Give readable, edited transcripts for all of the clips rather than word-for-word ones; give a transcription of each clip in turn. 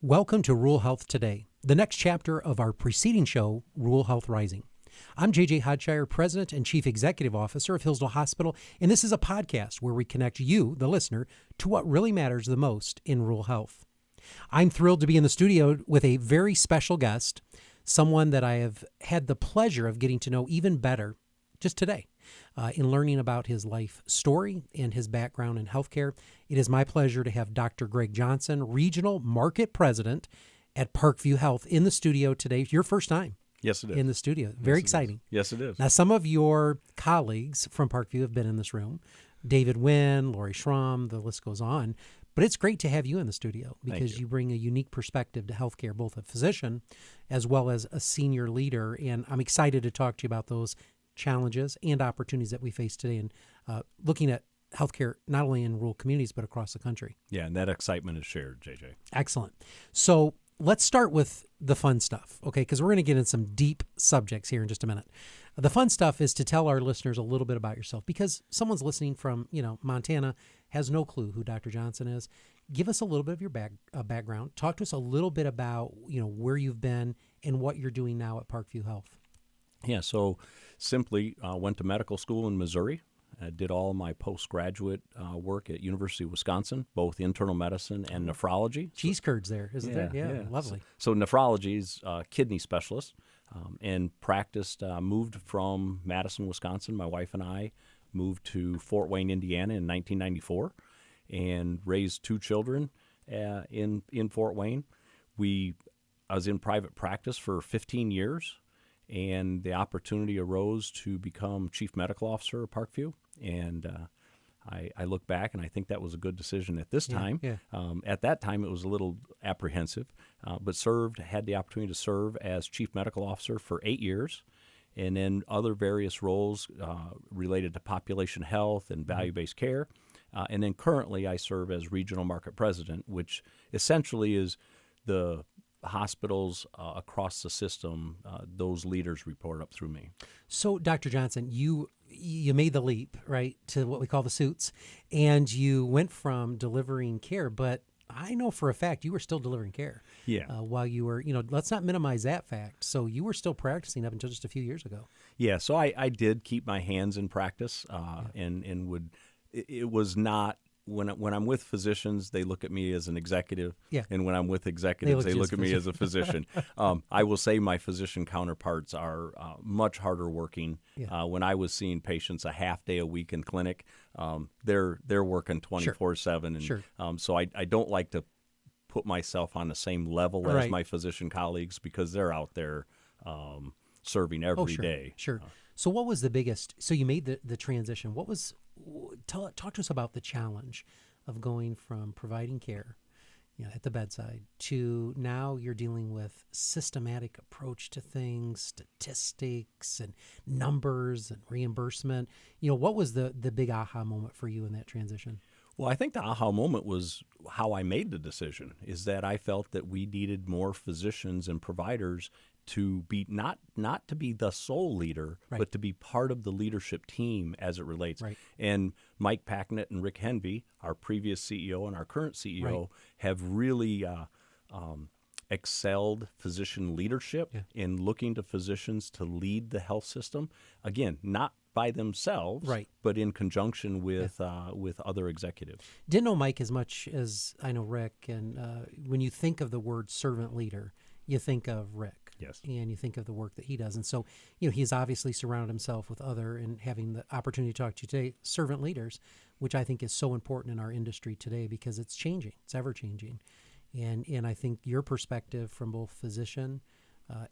Welcome to Rural Health Today, the next chapter of our preceding show, Rural Health Rising. I'm J.J. Hodshire, President and Chief Executive Officer of Hillsdale Hospital, and this is a podcast where we connect you, the listener, to what really matters the most in rural health. I'm thrilled to be in the studio with a very special guest, someone that I have had the pleasure of getting to know even better just today. In learning about his life story and his background in healthcare, it is my pleasure to have Dr. Greg Johnson, Regional Market President at Parkview Health, in the studio today. Your first time. Yes, it is. In the studio. Very exciting. Yes, it is. Now, some of your colleagues from Parkview have been in this room. David Wynn, Lori Schramm, the list goes on. But it's great to have you in the studio because you bring a unique perspective to healthcare, both a physician as well as a senior leader. And I'm excited to talk to you about those challenges and opportunities that we face today in looking at healthcare, not only in rural communities, but across the country. Yeah, and that excitement is shared, JJ. Excellent. So let's start with the fun stuff, okay? Because we're going to get in some deep subjects here in just a minute. The fun stuff is to tell our listeners a little bit about yourself, because someone's listening from, Montana, has no clue who Dr. Johnson is. Give us a little bit of your background. Talk to us a little bit about, where you've been and what you're doing now at Parkview Health. Yeah, so simply went to medical school in Missouri. Did all my postgraduate work at University of Wisconsin, both internal medicine and nephrology. Cheese curds there, isn't there? Yeah, lovely. So nephrology is kidney specialist, and practiced, moved from Madison, Wisconsin. My wife and I moved to Fort Wayne, Indiana in 1994 and raised two children in Fort Wayne. I was in private practice for 15 years. And the opportunity arose to become chief medical officer at Parkview. And I look back, and I think that was a good decision at this time. Yeah. At that time, it was a little apprehensive, but had the opportunity to serve as chief medical officer for 8 years, and then other various roles related to population health and value-based care. And then currently, I serve as regional market president, which essentially is the hospitals across the system. Those leaders report up through me. So, Dr. Johnson, you made the leap, right, to what we call the suits, and you went from delivering care, but I know for a fact you were still delivering care. Yeah. While you were, let's not minimize that fact. So you were still practicing up until just a few years ago. Yeah. So I did keep my hands in practice, and would. It was not. When I'm with physicians, they look at me as an executive, and when I'm with executives, they look at me as a physician. I will say my physician counterparts are much harder working. Yeah. When I was seeing patients a half day a week in clinic, they're working 24/7, and so I don't like to put myself on the same level as my physician colleagues, because they're out there serving every day. Sure. So what was the biggest? So you made the transition. Talk to us about the challenge of going from providing care, at the bedside, to now you're dealing with systematic approach to things, statistics and numbers and reimbursement. What was the big aha moment for you in that transition? Well, I think the aha moment was how I made the decision, is that I felt that we needed more physicians and providers to be not to be the sole leader, but to be part of the leadership team as it relates. Right. And Mike Packnett and Rick Henvey, our previous CEO and our current CEO, have really excelled physician leadership in looking to physicians to lead the health system. Again, not by themselves, but in conjunction with other executives. Didn't know Mike as much as I know Rick, and when you think of the word servant leader, you think of Rick. Yes. And you think of the work that he does. And so, he's obviously surrounded himself with other, and having the opportunity to talk to you today, servant leaders, which I think is so important in our industry today because it's changing. It's ever changing. And I think your perspective from both physician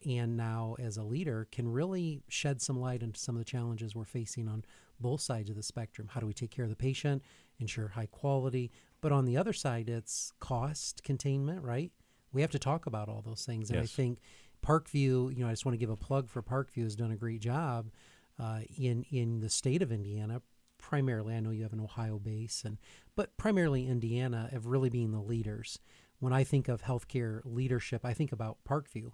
and now as a leader can really shed some light into some of the challenges we're facing on both sides of the spectrum. How do we take care of the patient, ensure high quality? But on the other side, it's cost containment, right? We have to talk about all those things. And I think Parkview, I just want to give a plug for Parkview, has done a great job in the state of Indiana. Primarily, I know you have an Ohio base, but primarily Indiana of really being the leaders. When I think of healthcare leadership, I think about Parkview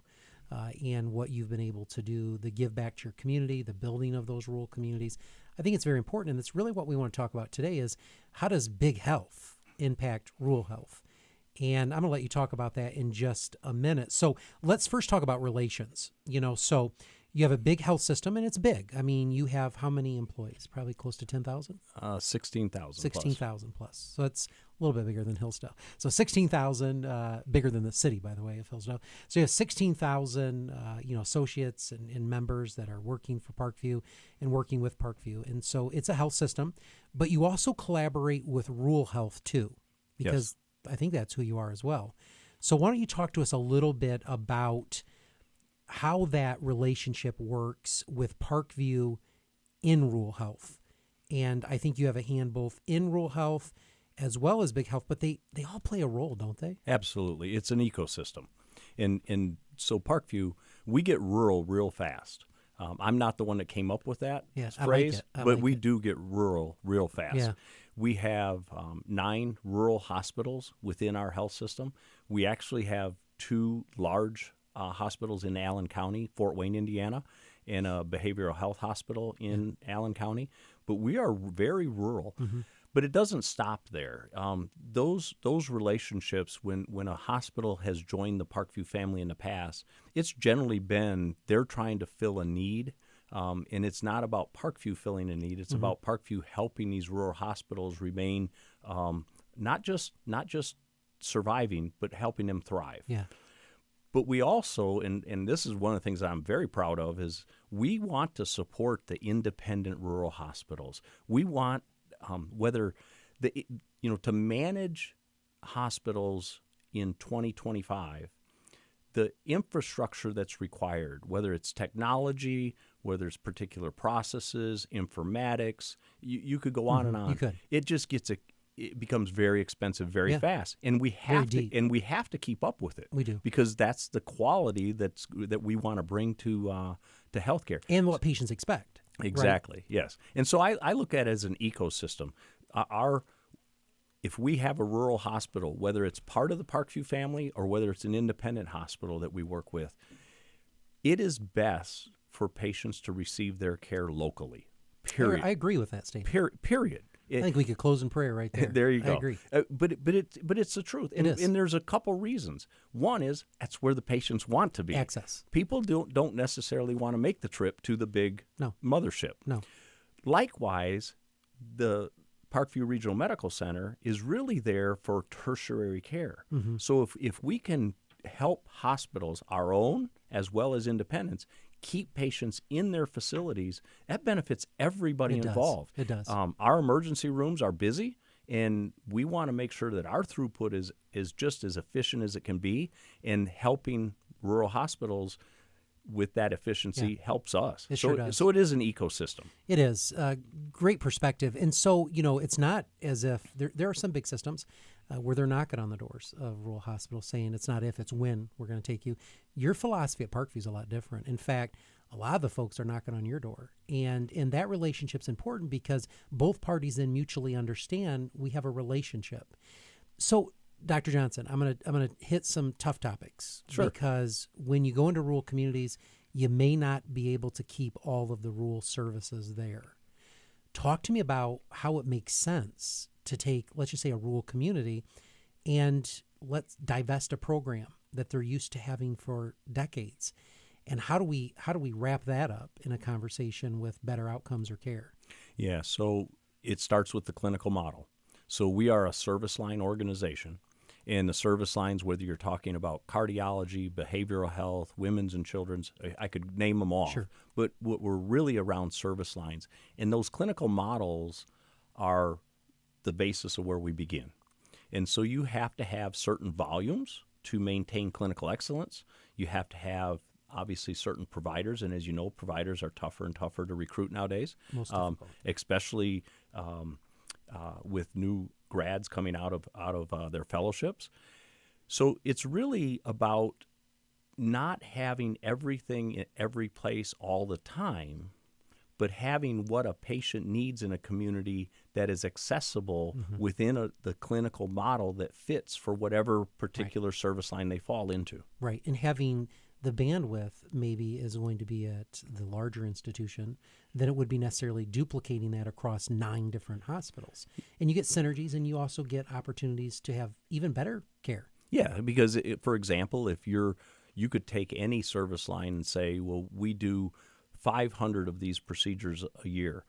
and what you've been able to do, the give back to your community, the building of those rural communities. I think it's very important, and it's really what we want to talk about today is how does big health impact rural health? And I'm going to let you talk about that in just a minute. So let's first talk about relations. So you have a big health system, and it's big. I mean, you have how many employees? Probably close to 10,000? 16,000 16,000 plus. So it's a little bit bigger than Hillsdale. So 16,000, bigger than the city, by the way, of Hillsdale. So you have 16,000, associates and members that are working for Parkview and working with Parkview. And so it's a health system, but you also collaborate with rural health too, because I think that's who you are as well. So why don't you talk to us a little bit about how that relationship works with Parkview in rural health. And I think you have a hand both in rural health as well as big health, but they all play a role, don't they? Absolutely. It's an ecosystem. And so Parkview, we get rural real fast. I'm not the one that came up with that phrase, but we do get rural real fast. Yeah. We have 9 rural hospitals within our health system. We actually have 2 large hospitals in Allen County, Fort Wayne, Indiana, and a behavioral health hospital in Allen County. But we are very rural. Mm-hmm. But it doesn't stop there. Those relationships, when a hospital has joined the Parkview family in the past, it's generally been they're trying to fill a need. And it's not about Parkview filling a need. It's about Parkview helping these rural hospitals remain not just surviving, but helping them thrive. Yeah. But we also, and this is one of the things that I'm very proud of, is we want to support the independent rural hospitals. We want to manage hospitals in 2025. The infrastructure that's required, whether it's technology, whether it's particular processes, informatics, you could go on and on. You could. It becomes very expensive very fast, and we have to keep up with it. We do, because that's the quality that we want to bring to healthcare and what patients expect. Exactly. Right? Yes, and so I look at it as an ecosystem. If we have a rural hospital, whether it's part of the Parkview family or whether it's an independent hospital that we work with, it is best for patients to receive their care locally. Period. I agree with that statement. Period. I think we could close in prayer right there. There you go. I agree. But it's the truth. And, It is. And there's a couple reasons. One is that's where the patients want to be. Access. People don't necessarily want to make the trip to the big mothership. No. Likewise, the Parkview Regional Medical Center is really there for tertiary care. Mm-hmm. So if we can help hospitals, our own as well as independents, keep patients in their facilities, that benefits everybody involved. It does. Our emergency rooms are busy, and we want to make sure that our throughput is just as efficient as it can be, and helping rural hospitals with that efficiency helps us. It sure does. So it is an ecosystem. It is. Great perspective. And so, it's not as if there are some big systems where they're knocking on the doors of rural hospitals saying it's not if, it's when we're going to take you. Your philosophy at Parkview is a lot different. In fact, a lot of the folks are knocking on your door. And that relationship's important because both parties then mutually understand we have a relationship. So, Dr. Johnson, I'm gonna hit some tough topics. Sure. Because when you go into rural communities, you may not be able to keep all of the rural services there. Talk to me about how it makes sense to take, let's just say, a rural community and let's divest a program that they're used to having for decades. And how do we wrap that up in a conversation with better outcomes or care? Yeah, so it starts with the clinical model. So we are a service line organization. And the service lines, whether you're talking about cardiology, behavioral health, women's and children's, I could name them all. Sure. But we're really around service lines. And those clinical models are the basis of where we begin. And so you have to have certain volumes to maintain clinical excellence. You have to have, obviously, certain providers. And as you know, providers are tougher and tougher to recruit nowadays, Most difficult. especially with new grads coming out of their fellowships. So it's really about not having everything in every place all the time, but having what a patient needs in a community that is accessible within the clinical model that fits for whatever particular service line they fall into. Right. And having the bandwidth maybe is going to be at the larger institution than it would be necessarily duplicating that across 9 different hospitals. And you get synergies, and you also get opportunities to have even better care. Yeah, because for example, if you could take any service line and say, well, we do 500 of these procedures a year.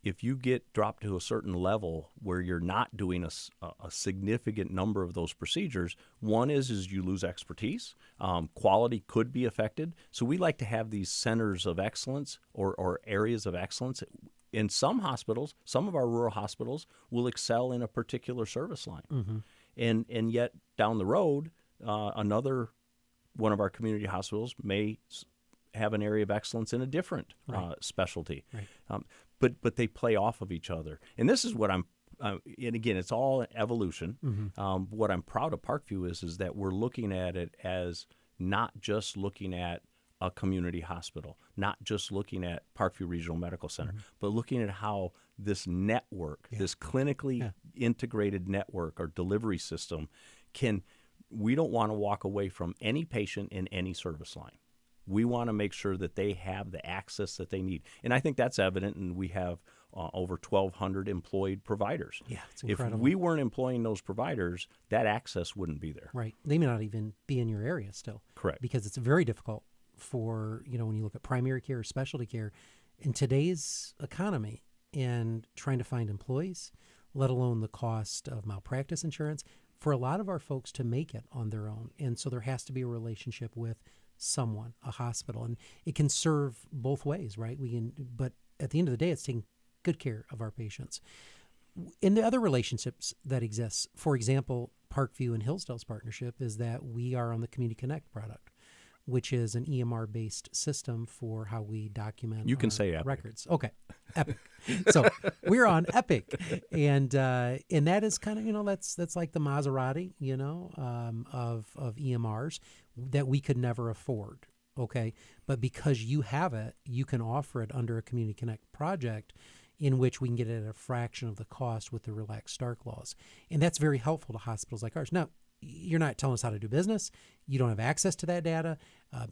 If you get dropped to a certain level where you're not doing a significant number of those procedures, one is you lose expertise. Quality could be affected. So we like to have these centers of excellence or areas of excellence. In some hospitals, some of our rural hospitals will excel in a particular service line. Mm-hmm. And yet down the road, another one of our community hospitals may have an area of excellence in a different specialty. Right. But they play off of each other. And this is what and again, it's all evolution. Mm-hmm. What I'm proud of Parkview is that we're looking at it as not just looking at a community hospital, not just looking at Parkview Regional Medical Center, but looking at how this network, this clinically integrated network or delivery system we don't want to walk away from any patient in any service line. We want to make sure that they have the access that they need. And I think that's evident, and we have over 1,200 employed providers. Yeah, it's incredible. If we weren't employing those providers, that access wouldn't be there. Right. They may not even be in your area still. Correct. Because it's very difficult for, when you look at primary care or specialty care in today's economy and trying to find employees, let alone the cost of malpractice insurance, for a lot of our folks to make it on their own. And so there has to be a relationship with someone, a hospital, and it can serve both ways, right? But at the end of the day, it's taking good care of our patients. In the other relationships that exist, for example, Parkview and Hillsdale's partnership is that we are on the Community Connect product, which is an EMR-based system for how we document You can say Epic. records. Okay, Epic. So we're on Epic, and that is kind of that's like the Maserati, of EMRs that we could never afford. Okay, but because you have it, you can offer it under a Community Connect project, in which we can get it at a fraction of the cost with the relaxed start clause, and that's very helpful to hospitals like ours. Now, you're not telling us how to do business. You don't have access to that data.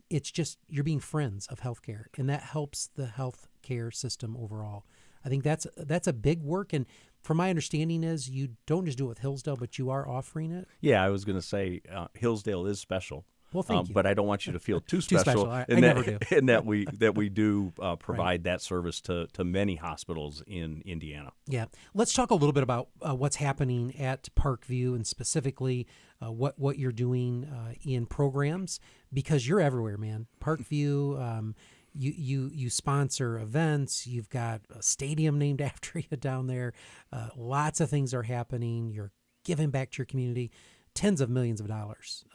It's just you're being friends of healthcare, and that helps the healthcare system overall. I think that's a big work, and from my understanding is you don't just do it with Hillsdale, but you are offering it. Yeah, I was going to say Hillsdale is special. Well, thank you. But I don't want you to feel too Too special. special. I never do. In that we do provide that service to many hospitals in Indiana. Yeah. Let's talk a little bit about what's happening at Parkview and specifically what you're doing in programs, because you're everywhere, man. Parkview, you sponsor events. You've got a stadium named after you down there. Lots of things are happening. You're giving back to your community. Tens of millions of dollars.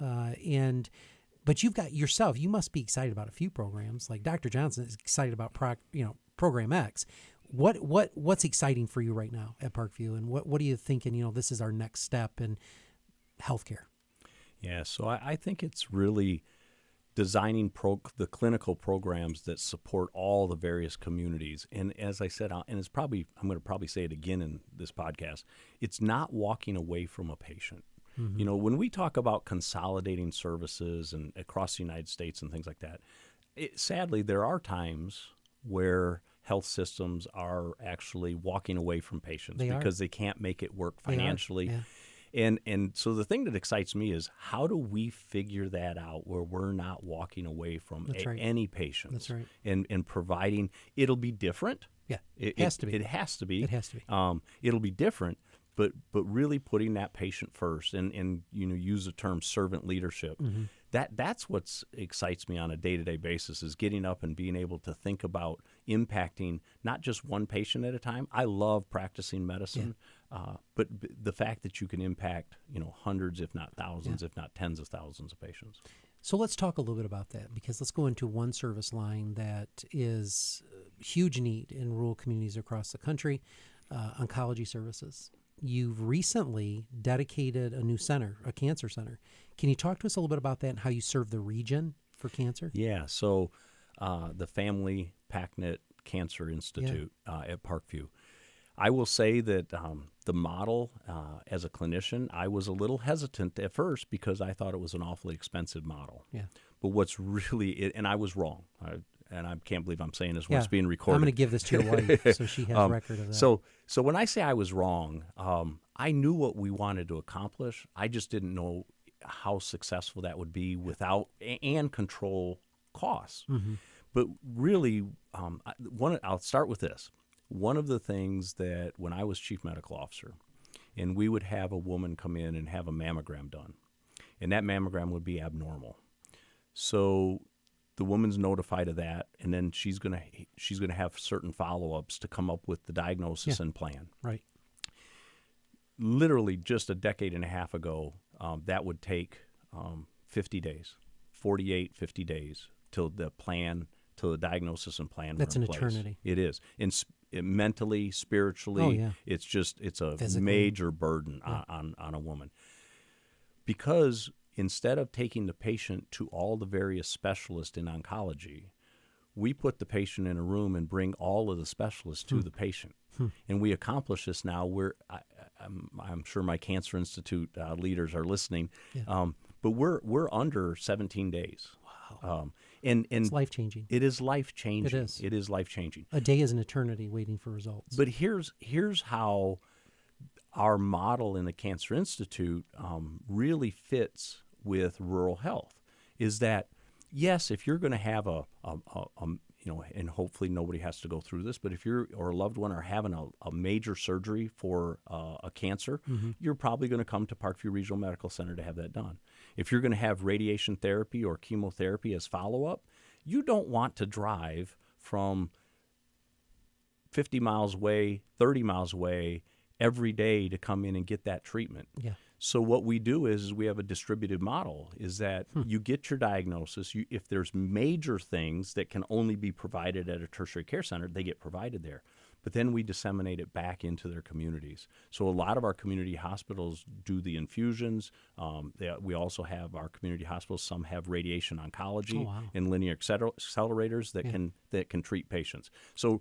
But you've got yourself, you must be excited about a few programs. Like Dr. Johnson is excited about Program X. What's exciting for you right now at Parkview, and what are you thinking, this is our next step in healthcare? Yeah, so I think it's really designing the clinical programs that support all the various communities. And as I said, and I'm going to probably say it again in this podcast, it's not walking away from a patient. Mm-hmm. When we talk about consolidating services and across the United States and things like that, sadly, there are times where health systems are actually walking away from patients because they can't make it work financially. Yeah. And so the thing that excites me is how do we figure that out where we're not walking away from any patients? That's right. And providing, it'll be different. Yeah, it has to be. It has to be. It has to be. It'll be different. But really putting that patient first and use the term servant leadership. Mm-hmm. That's what excites me on a day-to-day basis is getting up and being able to think about impacting not just one patient at a time. I love practicing medicine, but the fact that you can impact hundreds, if not thousands, if not tens of thousands of patients. So let's talk a little bit about that, because let's go into one service line that is huge need in rural communities across the country, oncology services. You've recently dedicated a new center, a cancer center. Can you talk to us a little bit about that and how you serve the region for cancer? Yeah, so the Family PACNet Cancer Institute at Parkview. I will say that the model, as a clinician, I was a little hesitant at first because I thought it was an awfully expensive model. Yeah. But what's really, and I was wrong, and I can't believe I'm saying this when Yeah. it's being recorded. I'm going to give this to your wife so she has record of that. So when I say I was wrong, I knew what we wanted to accomplish. I just didn't know how successful that would be without and control costs. But really, I'll start with this. One of the things that when I was chief medical officer, and we would have a woman come in and have a mammogram done, and that mammogram would be abnormal. So the woman's notified of that, and then she's gonna have certain follow-ups to come up with the diagnosis and plan. Right. Literally just a decade and a half ago, that would take 50 days, 50 days till the diagnosis and plan That's were in an place. eternity. It is. Mentally, spiritually, Oh, yeah. it's a Physically. major burden on a woman. Because instead of taking the patient to all the various specialists in oncology, we put the patient in a room and bring all of the specialists to the patient. And we accomplish this now. I'm sure my Cancer Institute leaders are listening, but we're under 17 days. Wow. And It's life-changing. it is life-changing. It is. It is life-changing. A day is an eternity waiting for results. But here's how our model in the Cancer Institute really fits with rural health. Is that yes, if you're going to have a and hopefully nobody has to go through this, but if you're or a loved one are having a major surgery for a cancer, you're probably going to come to Parkview Regional Medical Center to have that done. If you're going to have radiation therapy or chemotherapy as follow-up, you don't want to drive from 50 miles away, 30 miles away every day to come in and get that treatment. Yeah. So what we do is we have a distributed model, is that you get your diagnosis. If there's major things that can only be provided at a tertiary care center, they get provided there. But then we disseminate it back into their communities. So a lot of our community hospitals do the infusions. We also have our community hospitals. Some have radiation oncology and linear accelerators that can treat patients. So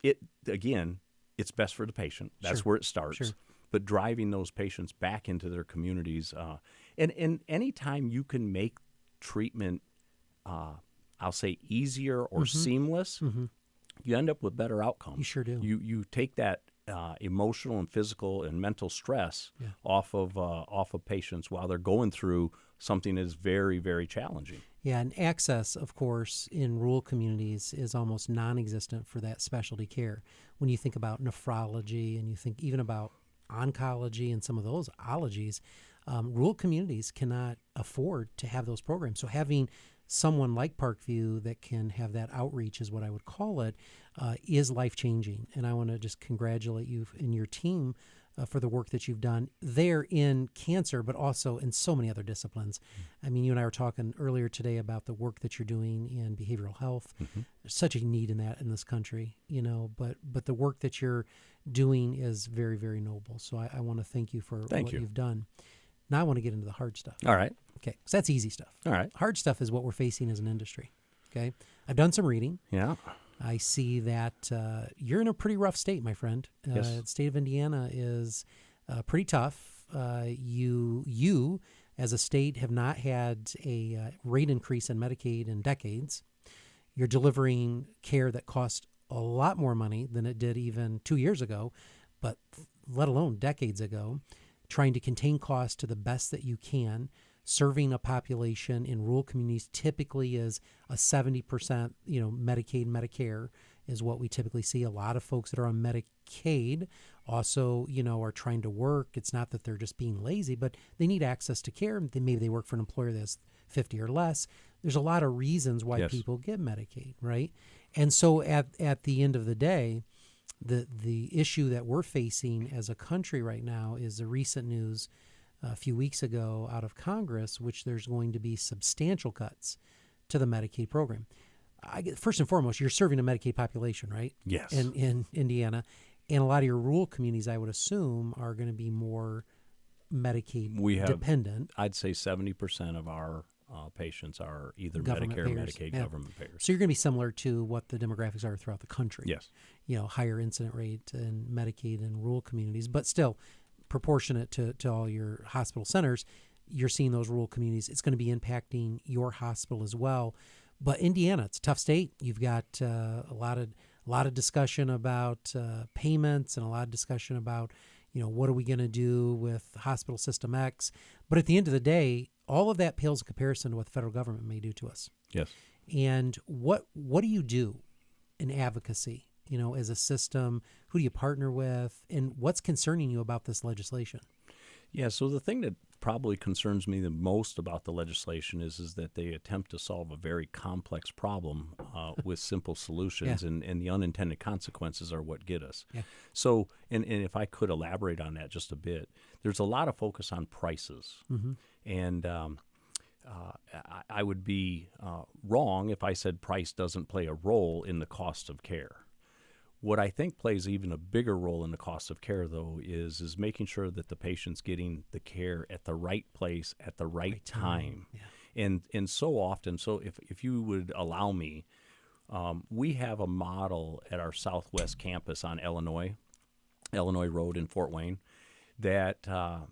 it's best for the patient. That's where it starts. Sure. But driving those patients back into their communities, and anytime you can make treatment, I'll say easier or seamless, you end up with better outcomes. You sure do. You take that emotional and physical and mental stress off of patients while they're going through something that is very, very challenging. Yeah, and access, of course, in rural communities is almost non-existent for that specialty care. When you think about nephrology and you think even about oncology and some of those ologies, rural communities cannot afford to have those programs. So having someone like Parkview that can have that outreach, is what I would call it, is life-changing. And I want to just congratulate you and your team for the work that you've done there in cancer, but also in so many other disciplines. I mean, you and I were talking earlier today about the work that you're doing in behavioral health. There's such a need in that in this country, but the work that you're doing is very, very noble. So I want to thank you for what you've done. Now I want to get into the hard stuff. All right. Okay, because that's easy stuff. All right. Hard stuff is what we're facing as an industry. Okay, I've done some reading. Yeah. I see that you're in a pretty rough state, my friend. Yes. The state of Indiana is pretty tough. You, as a state, have not had a rate increase in Medicaid in decades. You're delivering care that costs a lot more money than it did even 2 years ago, but let alone decades ago, trying to contain costs to the best that you can. Serving a population in rural communities typically is a 70%, Medicaid, Medicare is what we typically see. A lot of folks that are on Medicaid also, are trying to work. It's not that they're just being lazy, but they need access to care. Maybe they work for an employer that's 50 or less. There's a lot of reasons why people get Medicaid, right? And so at the end of the day, the issue that we're facing as a country right now is the recent news a few weeks ago out of Congress, which there's going to be substantial cuts to the Medicaid program. First and foremost, you're serving a Medicaid population, right? Yes. In Indiana. And a lot of your rural communities, I would assume, are going to be more Medicaid dependent. I'd say 70% of our patients are either Government Medicare, payers, Medicaid, yeah. government payers. So you're going to be similar to what the demographics are throughout the country. Yes. Higher incident rate in Medicaid and rural communities, but still proportionate to all your hospital centers. You're seeing those rural communities. It's going to be impacting your hospital as well. But Indiana, it's a tough state. You've got a lot of discussion about payments and a lot of discussion about, what are we going to do with hospital system X? But at the end of the day, all of that pales in comparison to what the federal government may do to us. Yes. And what do you do in advocacy, as a system? Who do you partner with? And what's concerning you about this legislation? Yeah, so the thing that probably concerns me the most about the legislation is that they attempt to solve a very complex problem with simple solutions, Yeah. and the unintended consequences are what get us. Yeah. So, and if I could elaborate on that just a bit, there's a lot of focus on prices. Mm-hmm. And I would be wrong if I said price doesn't play a role in the cost of care. What I think plays even a bigger role in the cost of care, though, is making sure that the patient's getting the care at the right place at the right time. Yeah. And so often, so if you would allow me, we have a model at our Southwest campus on Illinois Road in Fort Wayne, that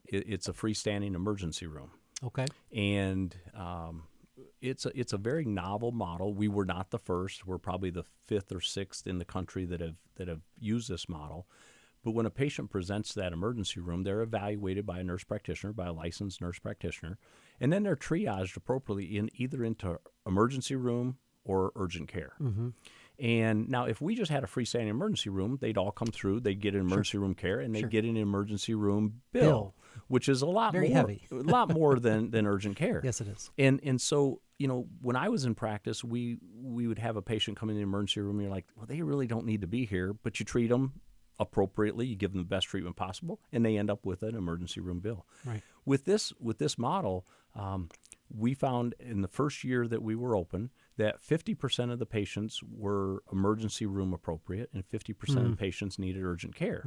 it's a freestanding emergency room. Okay. And it's a very novel model. We were not the first. We're probably the fifth or sixth in the country that have used this model. But when a patient presents to that emergency room, they're evaluated by a nurse practitioner, by a licensed nurse practitioner, and then they're triaged appropriately either into emergency room or urgent care. Mm-hmm. And now, if we just had a freestanding emergency room, they'd all come through, they'd get an emergency room care, and they'd get an emergency room bill, which is a lot Very more, heavy. a lot more than urgent care. Yes, it is. And so, when I was in practice, we would have a patient come in the emergency room, and you're like, well, they really don't need to be here, but you treat them appropriately, you give them the best treatment possible, and they end up with an emergency room bill. Right. With this model, we found in the first year that we were open that 50% of the patients were emergency room appropriate and 50% of patients needed urgent care.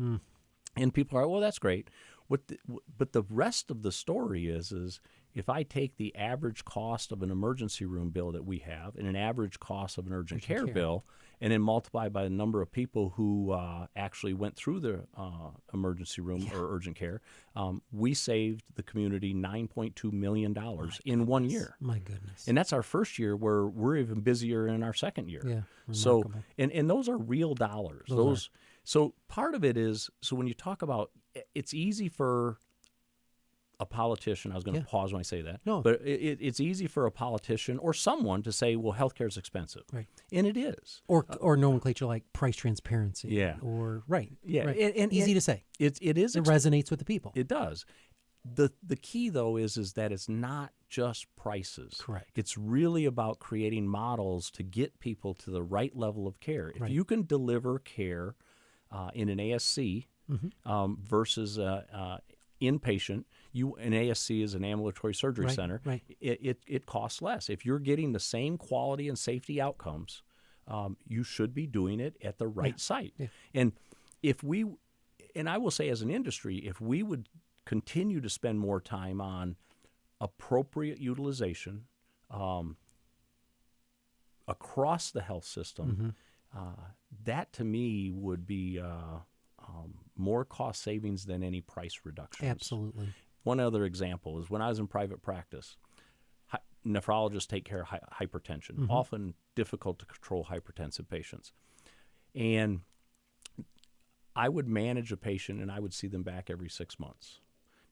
And people are, well, that's great. But the rest of the story is if I take the average cost of an emergency room bill that we have and an average cost of an urgent care bill, and then multiply by the number of people who actually went through the emergency room or urgent care, we saved the community $9.2 million in 1 year. My goodness. And that's our first year, where we're even busier in our second year. Yeah, So, remarkable. and those are real dollars. Those are. So part of it is, so when you talk about, it's easy for a politician, I was going to pause when I say that, No. but it's easy for a politician or someone to say, well, healthcare is expensive. Right. And it is. Or nomenclature like price transparency. Yeah. Or, right. Yeah. Right. And Easy to say. It is. It resonates with the people. It does. The key, though, is that it's not just prices. Correct. It's really about creating models to get people to the right level of care. If Right. you can deliver care in an ASC versus inpatient, an ASC is an ambulatory surgery center. Right. It costs less. If you're getting the same quality and safety outcomes, you should be doing it at the right site. Yeah. And I will say, as an industry, if we would continue to spend more time on appropriate utilization across the health system, that to me would be more cost savings than any price reductions. Absolutely. One other example is when I was in private practice, nephrologists take care of hypertension, often difficult to control hypertensive patients. And I would manage a patient and I would see them back every 6 months.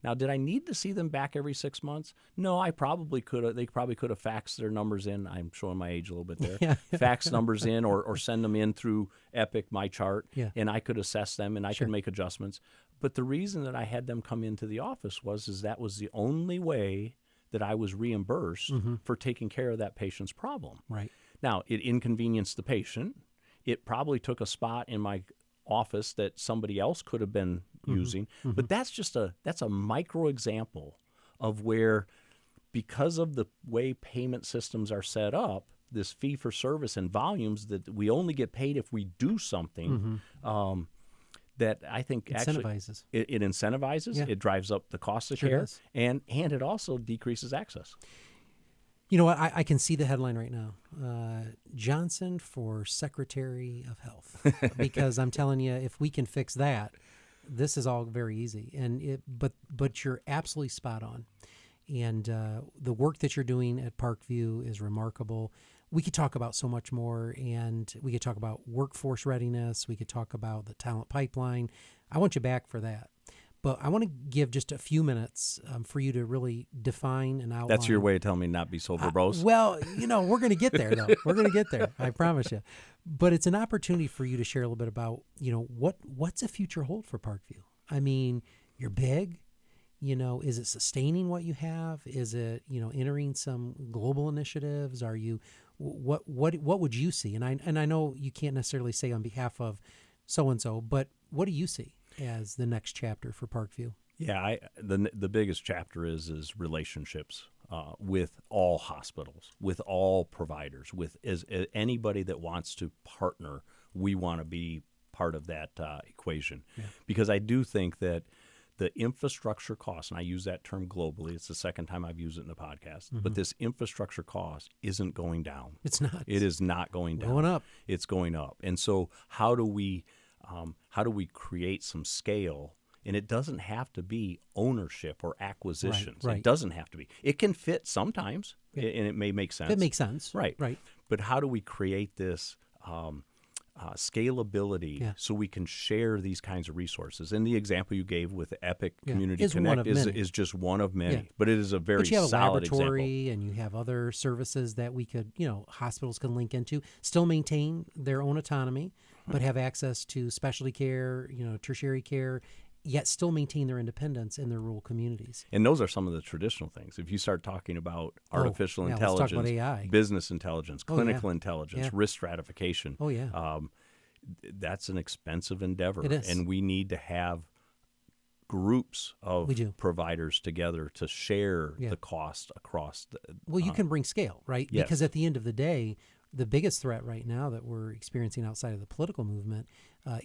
Now, did I need to see them back every 6 months? No, I probably could have. They probably could have faxed their numbers in. I'm showing my age a little bit there. Yeah. Fax numbers in or send them in through Epic, my chart, Yeah. and I could assess them and I could make adjustments. But the reason that I had them come into the office was that was the only way that I was reimbursed for taking care of that patient's problem. Right. Now, it inconvenienced the patient. It probably took a spot in my office that somebody else could have been using. But that's a micro example of where, because of the way payment systems are set up, this fee for service and volumes that we only get paid if we do something, that I think Incentivizes. actually it incentivizes, Yeah. it drives up the cost of Sure care, does. and it also decreases access. You know what? I can see the headline right now. Johnson for Secretary of Health. Because I'm telling you, if we can fix that, this is all very easy. But you're absolutely spot on. And the work that you're doing at Parkview is remarkable. We could talk about so much more, and we could talk about workforce readiness. We could talk about the talent pipeline. I want you back for that. But I want to give just a few minutes for you to really define and outline. That's your way of telling me not be so verbose? Well, we're going to get there, though. We're going to get there. I promise you. But it's an opportunity for you to share a little bit about, what's the future hold for Parkview? I mean, you're big. Is it sustaining what you have? Is it, entering some global initiatives? Are you, what would you see? And I know you can't necessarily say on behalf of so-and-so, but what do you see as the next chapter for Parkview? Yeah, the biggest chapter is relationships with all hospitals, with all providers, with anybody that wants to partner. We want to be part of that equation, because I do think that the infrastructure cost, and I use that term globally, it's the second time I've used it in the podcast, but this infrastructure cost isn't going down. It's not. It is not going down. Going up. It's going up. And so how do we create some scale? And it doesn't have to be ownership or acquisitions. Right. It doesn't have to be. It can fit sometimes, and it may make sense. It makes sense. Right. Right. But how do we create this scalability so we can share these kinds of resources? And the example you gave with Epic Community Connect is just one of many. But it is a very solid example. But you have a laboratory example. And you have other services that we could, hospitals can link into, still maintain their own autonomy, but have access to specialty care, tertiary care, yet still maintain their independence in their rural communities. And those are some of the traditional things. If you start talking about artificial intelligence, let's talk about AI. Business intelligence, clinical intelligence, risk stratification, that's an expensive endeavor. It is. And we need to have groups of providers together to share the cost across the... Well, you can bring scale, right? Yes. Because at the end of the day, the biggest threat right now that we're experiencing outside of the political movement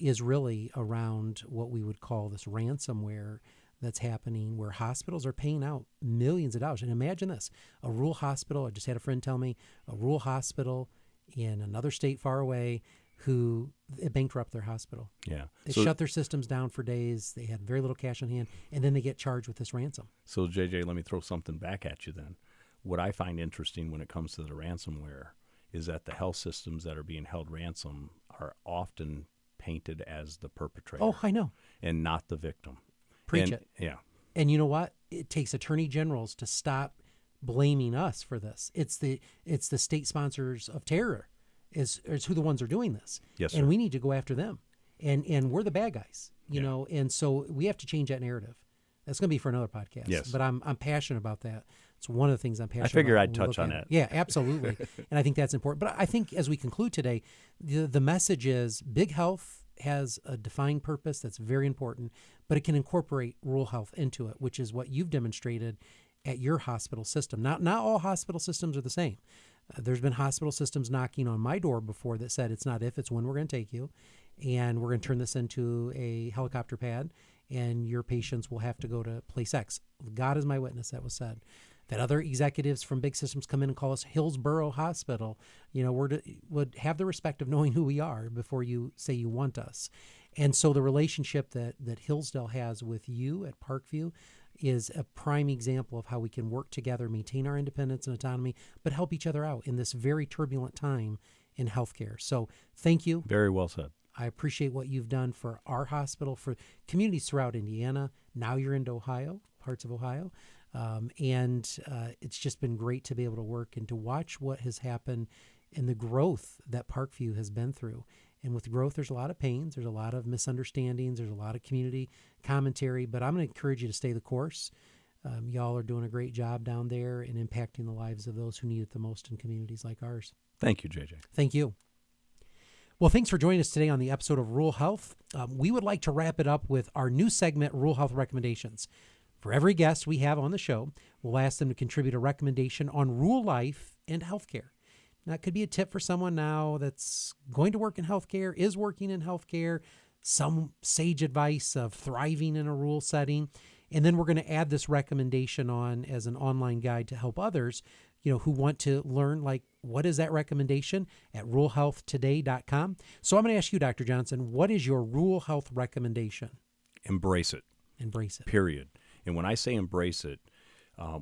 is really around what we would call this ransomware that's happening, where hospitals are paying out millions of dollars. And imagine this, a rural hospital, I just had a friend tell me, a rural hospital in another state far away who bankrupt their hospital. Yeah. They shut their systems down for days. They had very little cash on hand, and then they get charged with this ransom. So, JJ, let me throw something back at you then. What I find interesting when it comes to the ransomware is that the health systems that are being held ransom are often painted as the perpetrator. Oh, I know. And not the victim. Preach it. Yeah. And you know what? It takes attorney generals to stop blaming us for this. It's the state sponsors of terror is who the ones are doing this. Yes, sir. And we need to go after them. And we're the bad guys, you know. And so we have to change that narrative. That's going to be for another podcast. Yes. But I'm passionate about that. It's one of the things I'm passionate about. I figure I'd touch on it. Yeah, absolutely. And I think that's important. But I think as we conclude today, the message is big health has a defined purpose that's very important, but it can incorporate rural health into it, which is what you've demonstrated at your hospital system. Not all hospital systems are the same. There's been hospital systems knocking on my door before that said it's not if, it's when we're going to take you, and we're going to turn this into a helicopter pad, and your patients will have to go to place X. God is my witness, that was said. That other executives from big systems come in and call us Hillsborough Hospital. You know, would have the respect of knowing who we are before you say you want us. And so the relationship that Hillsdale has with you at Parkview is a prime example of how we can work together, maintain our independence and autonomy, but help each other out in this very turbulent time in healthcare. So thank you. Very well said. I appreciate what you've done for our hospital, for communities throughout Indiana. Now you're into Ohio, parts of Ohio. And it's just been great to be able to work and to watch what has happened in the growth that Parkview has been through. And with growth, there's a lot of pains, there's a lot of misunderstandings, there's a lot of community commentary, but I'm going to encourage you to stay the course. Y'all are doing a great job down there and impacting the lives of those who need it the most in communities like ours. Thank you, JJ. Thank you. Well, thanks for joining us today on the episode of Rural Health. We would like to wrap it up with our new segment, Rural Health Recommendations. For every guest we have on the show, we'll ask them to contribute a recommendation on rural life and healthcare. That could be a tip for someone now that's going to work in healthcare, is working in healthcare, some sage advice of thriving in a rural setting. And then we're going to add this recommendation on as an online guide to help others, who want to learn, like, what is that recommendation at ruralhealthtoday.com. So I'm going to ask you, Dr. Johnson, what is your rural health recommendation? Embrace it. Embrace it. Period. And when I say embrace it,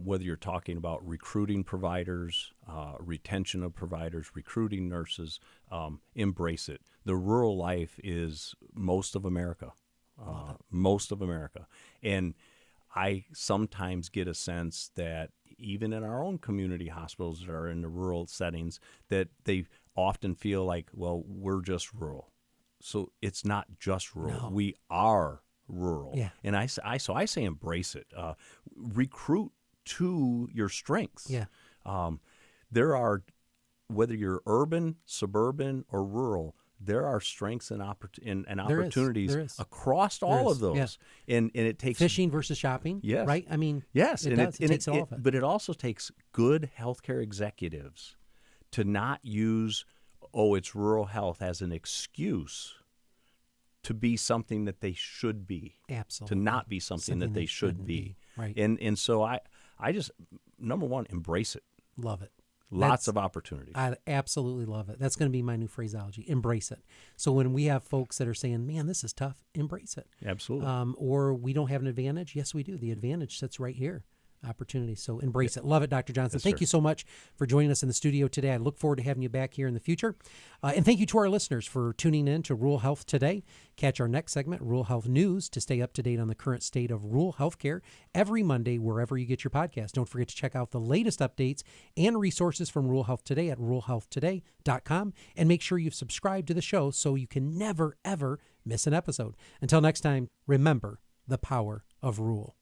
whether you're talking about recruiting providers, retention of providers, recruiting nurses, embrace it. The rural life is most of America, most of America. And I sometimes get a sense that even in our own community hospitals that are in the rural settings, that they often feel like, well, we're just rural. So it's not just rural. No. We are rural. Yeah. And I say embrace it. Recruit to your strengths. Yeah. There are, whether you're urban, suburban, or rural, there are strengths and opportunities There is. across all of those. Yeah. And it takes Fishing versus shopping. Yes. Right? I mean, yes, it does. It takes all of it. But it also takes good healthcare executives to not use, it's rural health as an excuse to be something that they should be. Absolutely. To not be something that they should be. Right. And so I just, number one, embrace it. Love it. Lots of opportunities. I absolutely love it. That's going to be my new phraseology. Embrace it. So when we have folks that are saying, man, this is tough, embrace it. Absolutely. Or we don't have an advantage. Yes, we do. The advantage sits right here. Opportunity. So embrace it. Love it, Dr. Johnson. Yes, thank sir. you so much for joining us in the studio today. I look forward to having you back here in the future. And thank you to our listeners for tuning in to Rural Health Today. Catch our next segment, Rural Health News, to stay up to date on the current state of rural healthcare every Monday, wherever you get your podcast. Don't forget to check out the latest updates and resources from Rural Health Today at ruralhealthtoday.com. And make sure you've subscribed to the show so you can never, ever miss an episode. Until next time, remember the power of rural.